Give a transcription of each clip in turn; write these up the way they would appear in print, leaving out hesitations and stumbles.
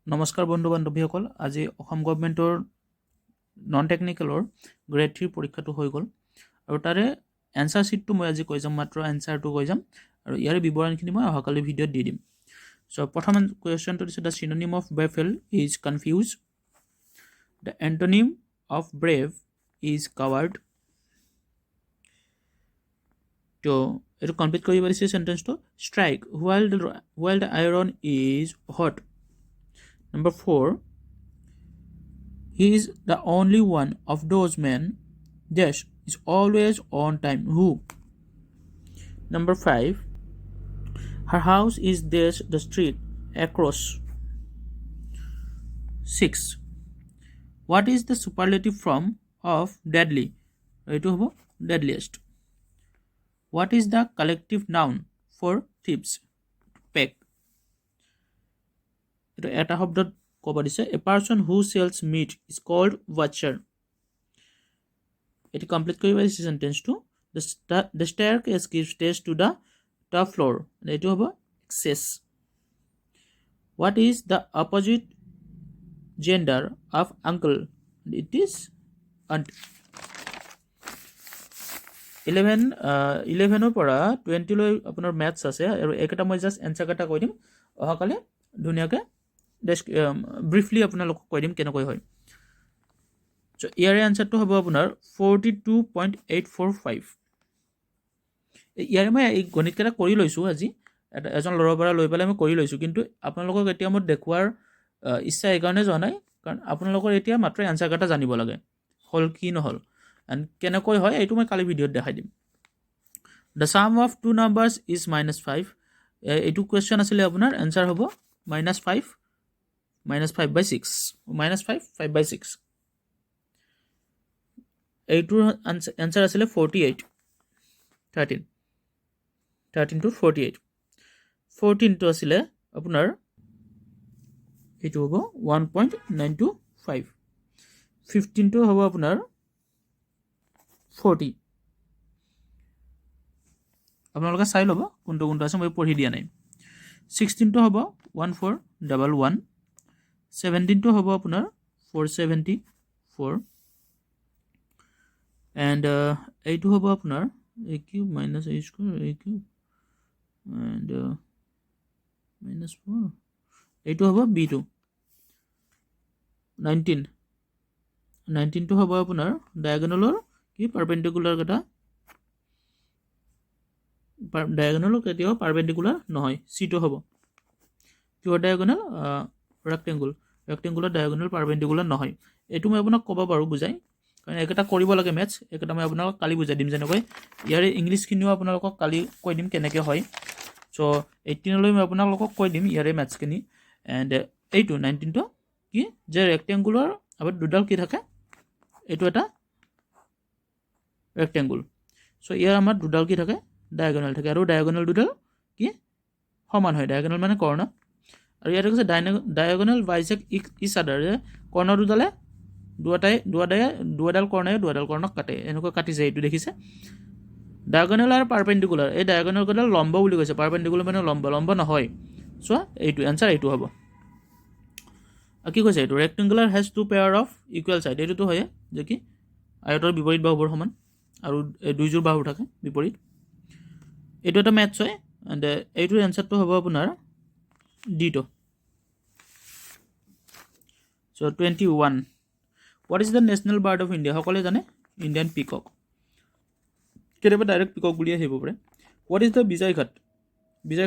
নমস্কাৰ বন্ধু বান্ধৱীসকল আজি অসম গভৰ্ণমেণ্টৰ নন টেকনিকেলৰ গ্ৰেড 3 পৰীক্ষাটো হৈ গ'ল আৰু তাৰে এনসাৰ शीटটো মই আজি কৈ যাম মাত্ৰ এনসাৰটো কৈ যাম আৰু ইয়াৰে বিৱৰণখিনি মই অহাকালি ভিডিঅ'ত দি দিম সো প্ৰথম কোৱেশ্চনটো দিছে the synonym of baffle is confuse the antonym of brave is coward তো এটো কমপ্লিট কৰিব পাৰিছে সেন্টেন্সটো strike while the iron is hot. Number 4, he is the only one of those men dash is always on time. Who? Number 5, her house is dash the street across. 6, what is the superlative form of deadly? Right to deadliest. What is the collective noun for thieves? Peck. এটা শব্দত ক'ব দিছে a person who sells meat is called butcher. এটি complete কৰিব পাৰিছে সেন্টেন্সটো the staircase gives stairs to the top floor. এইটো হ'ব access. What is the opposite gender of uncle? It is aunt. 11 পৰা 20 লৈ আপোনাৰ ম্যাথছ আছে আৰু একটা মই জাস্ট এনসাৰ কাটা কৈ দিম অহাকালে ধুনিয়াকে ব্ৰিফলি আপোনালোকক কৈ দিম কেনেকৈ হয় সো ইয়াৰে আনসাৰটো হ'ব আপোনাৰ 42.845 ইয়াৰে মই এই গণিত কেটা কৰি লৈছো আজি এজন লৰৰ পৰা লৈ পেলাই মই কৰি লৈছো কিন্তু আপোনালোকক এতিয়া মই দেখুৱাৰ ইচ্ছা এই কাৰণে যোৱা নাই কাৰণ আপোনালোকৰ এতিয়া মাত্ৰ আনসাৰ কাটা জানিব লাগে হল কি নহল and কেনেকৈ হয় এইটো মই কালি ভিডিঅত দেখাই দিম the sum of two numbers is -5 এইটো কোৱেশ্চন আছিল আপোনাৰ আনসাৰ হ'ব -5 -5/6 -5/6 এইটোৰ আনসাৰ আছিল 48 13 to 48 14 টো আছিল আপোনাৰ এইটো হ'ব 1.925 15 টো হ'ব আপোনাৰ 40 আপোনালোকে চাই ল'ব কোনটো কোনটো আছে মই পঢ়ি দিয়া নাই 16 টো হ'ব 1411 17 টো হ'ব আপোনাৰ 474 and এইটো হ'ব আপোনাৰ a cube minus a square a cube and minus 4 এইটো হ'ব b2 19 টো হ'ব আপোনাৰ ডায়াগোনালৰ কি পাৰপেন্ডিকুলাৰ কাটা ডায়াগোনালৰ কেতিয়াও পাৰপেন্ডিকুলাৰ নহয় c2 হ'ব কিউ ডায়াগোনাল ৰেক্টেংগুলাৰ ডায়াগোনাল পাৰপেন্ডিকুলাৰ নহয় এটো মই আপোনাক ক'ব পাৰো বুজাই কাৰণ এটা কৰিব লাগে ম্যাথছ এটা মই আপোনাক কালি বুজাই দিম যেনেকৈ ইয়াৰে ইংলিশ খিনিও আপোনাক কালি কৈ দিম কেনেকৈ হয় সো 18 লৈ মই আপোনাক কৈ দিম ইয়াৰে ম্যাথছ খিনি এন্ড এইটো 19 টো কি যে ৰেক্টেংগুলাৰ আবাৰ দুডাল কি থাকে এইটো এটা ৰেক্টেংগুল সো ইয়াৰ আমাৰ দুডাল কি থাকে ডায়াগোনাল থাকে আৰু ডায়াগোনাল দুডাল কি সমান হয় ডায়াগোনাল মানে কৰ্ণ আৰু ইয়াতে কৈছে ডায়াগোনাল বাইসেক্ট ইচ আদাৰ যে কৰ্ণ দুডালে দুডাল কৰ্ণক কাটে এনেকৈ কাটি যায় এইটো দেখিছে ডায়াগোনাল আৰু পাৰপেন্ডিকুলাৰ এই ডায়াগোনাল কডাল লম্ব বুলি কৈছে পাৰপেন্ডিকুলাৰ মানে লম্ব নহয় সো এইটো আনসাৰ এইটো হ'ব কি কৈছে এইটো rectangular has two pair of equal side এইটো হয় যে কি আয়তৰ বিপৰীত বাহুৰ সমান আৰু দুইজোৰ বাহু থাকে বিপৰীত এইটো এটা ম্যাথছ হয় এন্ড এইটোৰ আনসাৰটো হ'ব আপোনাৰ d2 so 21 what is the national bird of india সকলে জানে ইন্ডিয়ান পিকক কেতিয়াবা ডাইৰেক্ট পিকক বুলি আহিব পাৰে what is the বিজয়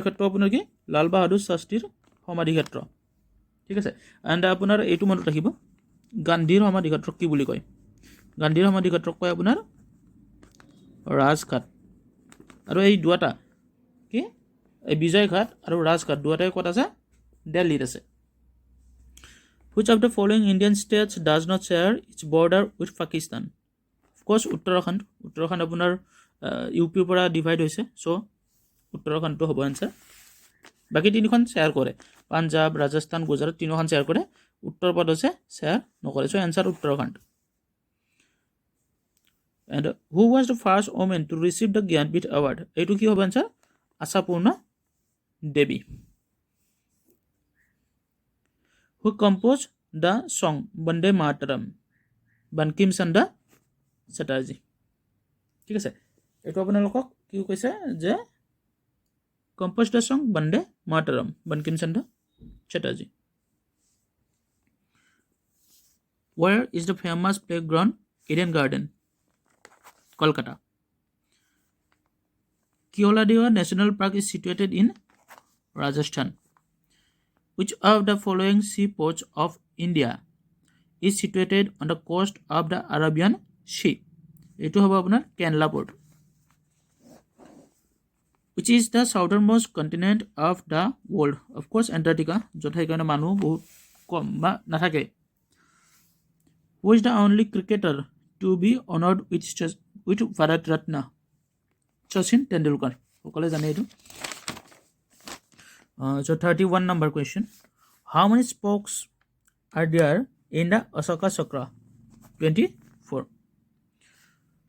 ক্ষেত্ৰ আপোনাৰ কি লাল বাহাদুৰ শাস্ত্ৰীৰ সমাধি ক্ষেত্ৰ ঠিক আছে এন্ড আপোনাৰ এইটো মনত ৰাখিব গান্ধীৰ সমাধি ক্ষেত্ৰক কি বুলি কয় গান্ধীৰ সমাধি ক্ষেত্ৰক কয় আপোনাৰ ৰাজঘাট আৰু এই দুটা কি এই বিজয় ঘাট আৰু ৰাজঘাট দুটাই ক'ত আছে দিল্লীত আছে which of the following indian states does not share its border with pakistan of course Uttarakhand আপোনাৰ ইউপিৰ পৰা ডিভাইড হৈছে সো উত্তৰাখণ্ডটো হ'ব আনসাৰ বাকি তিনিখন শেয়াৰ কৰে পাঞ্জাব ৰাজস্থান গুজৰাট তিনিখন শেয়াৰ কৰে উত্তৰ প্ৰদেশে শেয়াৰ নকৰে so answer Uttarakhand and who was the first woman to receive the Gyanpith award এইটো কি হবে answer Ashapurna Devi Who composed the song Bande Mataram? Bankim Chandra Chatterjee. ঠিক আছে, এইটো আপোনালোকক কি কৈছে যে composed the song Bande Mataram, Bankim Chandra Chatterjee. Where is the famous playground Eden Garden? Kolkata. Keoladeo National Park is situated in Rajasthan. Which of the following seaports of India is situated on the coast of the Arabian Sea? Etu hobo apunar Kerala port. Which is the southernmost continent of the world? Of course, Antarctica. Jothai karone manu bahut kom ba nathake. Who is the only cricketer to be honored with Bharat Ratna? Sachin Tendulkar. Okale jane etu. So 31 number question. How many spokes are there in the Ashoka Chakra? 24.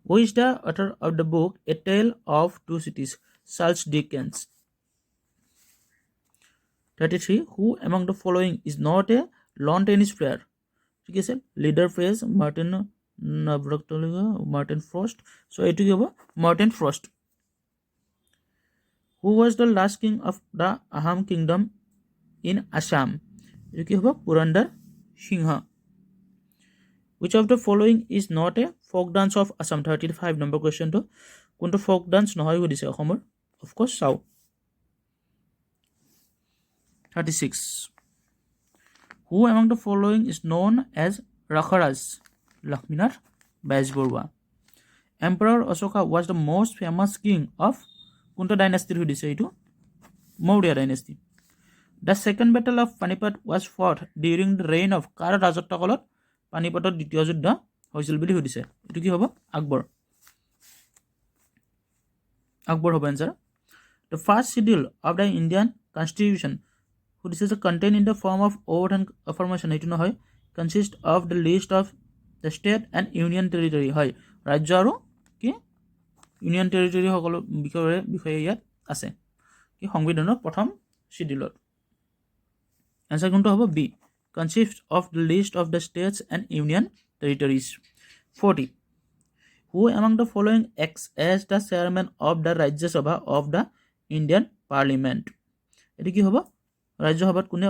Who is the author of the book A Tale of Two Cities? Charles Dickens. 33. Who among the following is not a lawn tennis player? ঠিক আছে, leader phrase Martin নাভ্ৰাকটলিগা, Martin Frost. So' এইটো কি হ'ব? Martin Frost. Who was the last king of the Aham kingdom in Assam? এইটো কি হ'ব? পুৰন্দৰ সিংহ. Which of the following is not a folk dance of Assam? 35 number question to কোনটো folk dance নহয় সুধিছে অসমৰ? Of course, চাও. 36. Who among the following is known as Rakharaj? Lakshminath Baijborwa. Emperor Ashoka was the most famous king of কোনটো dynasty সুধিছে এইটো? Maurya dynasty. The second battle of Panipat was fought during the reign of কাৰ ৰাজত্বকালত পানিপটৰ দ্বিতীয় যুদ্ধ হৈছিল বুলি সুধিছে? এইটো কি হ'ব? আকবৰ. আকবৰ হ'ব answer. The first schedule of the Indian Constitution সুধিছে যে contain in the form of oath and affirmation. এইটো নহয়, consist of the list of the state and union territory. হয়, ৰাজ্য আৰু কি ইউনিয়ন টেৰিটৰি সকলো বিষয়ে ইয়াত আছে কি সংবিধানৰ প্ৰথম শিডিউলত. এনসাৰ কোনটো হ'ব? B, consist of the list of the states and union territories. 40. Who among the following acts as the chairman of the Rajya Sabha of the Indian Parliament? এটো কি হ'ব? ৰাজ্যসভাত কোনে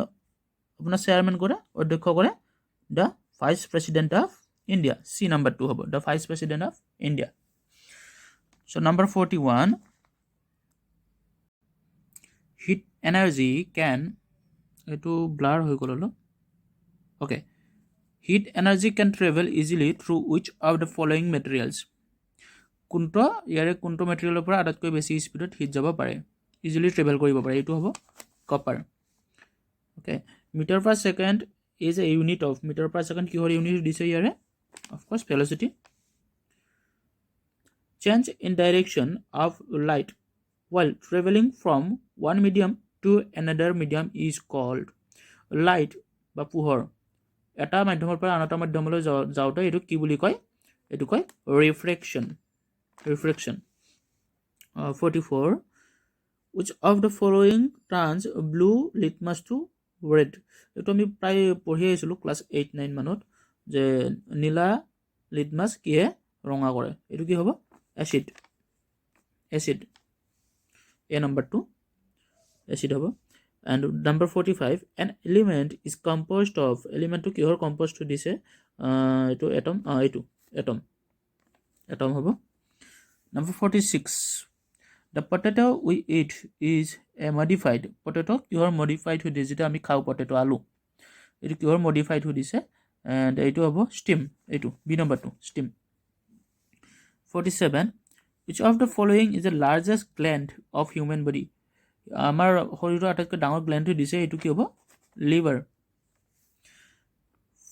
আপোনাৰ চেয়াৰমেন কৰে, অধ্যক্ষ কৰে? The Vice President of India. C number 2 হ'ব, the Vice President of India. So number 41. Heat energy can এটো ব্লাৰ হৈ গ'ল হলো. Okay. Heat energy can travel easily through which of the following materials? কোনটো ইয়াৰে কোনটো মেটেৰিয়েলৰ পৰা আটাইতকৈ বেছি স্পীডত হিট যাব পাৰে, ইজিলি ট্ৰেভেল কৰিব পাৰে? এইটো হ'ব copper. Okay. Meter per second is a unit of meter per second. কিহৰ ইউনিট দিছে ইয়াৰে? Of course, velocity. Change in direction of light while traveling from one medium to another medium is called light বা পোহৰ এটা মাধ্যমৰ পৰা আন এটা মাধ্যমলৈ যাওঁতে এইটো কি বুলি কয়? এইটো কয় reflection. 44. Which of the following turns blue litmus to red? এইটো আমি প্ৰায় পঢ়ি আহিছিলোঁ ক্লাছ 8-9 মানত যে নীলা লিটমাছ কিহে ৰঙা কৰে? এইটো কি হ'ব? এচিড. A number 2 এচিড হ'ব. And number 45. An element is composed of, element to কিহৰ composed দিছে? এইটো atom, এইটো atom হ'ব. Number 46. The potato we eat is a modified. Potato কিহৰ modified হৈ দিছে? যেটা আমি খাও potato আলু, এইটো কিহৰ modified হৈ দিছে? And এইটো হ'ব steam. এইটো B number 2 steam. 47. Which of the following is the largest gland of human body? আমাৰ শৰীৰৰ আটাইতকৈ ডাঙৰ গ্ল্যান্ড হৈ দিছে, এইটো কি হ'ব? Liver.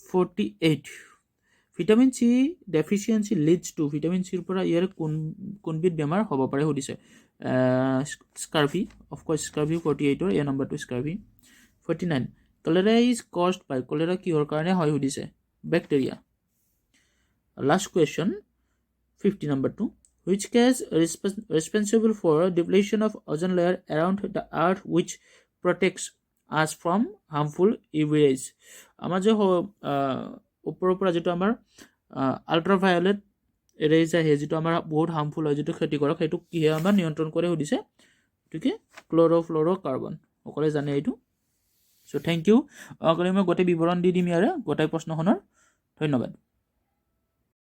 48. Vitamin C deficiency leads to, vitamin চিৰ পৰা ইয়াৰ কোনবিধ বেমাৰ হ'ব পাৰে সুধিছে? স্কাৰ্ভি. অফক'ৰ্ছ স্কাৰ্ভি 48ৰ এ number 2 scurvy. 49. Cholera is caused by, cholera কিহৰ কাৰণে হয় সুধিছে? Bacteria. Last question 50 number 2. Which gas responsible for depletion of ozone layer around the earth which protects us from harmful UV ভি ৰেজ। আমাৰ যে ওপৰৰ পৰা যিটো আমাৰ আল্ট্ৰাভায়লেট ৰেজ আহে, যিটো আমাৰ বহুত হাৰ্মফুল হয়, যিটো ক্ষতিকাৰক, সেইটো কিহে আমাৰ নিয়ন্ত্ৰণ কৰে সুধিছে, গতিকে ক্ল'ৰ'ফ্ল'ৰ'কাৰ্বন। সকলোৱে জানে এইটো। চ' থেংক ইউ। অহাকালি মই গোটেই বিৱৰণ দি দিম ইয়াৰে গোটেই প্ৰশ্নখনৰ। ধন্যবাদ।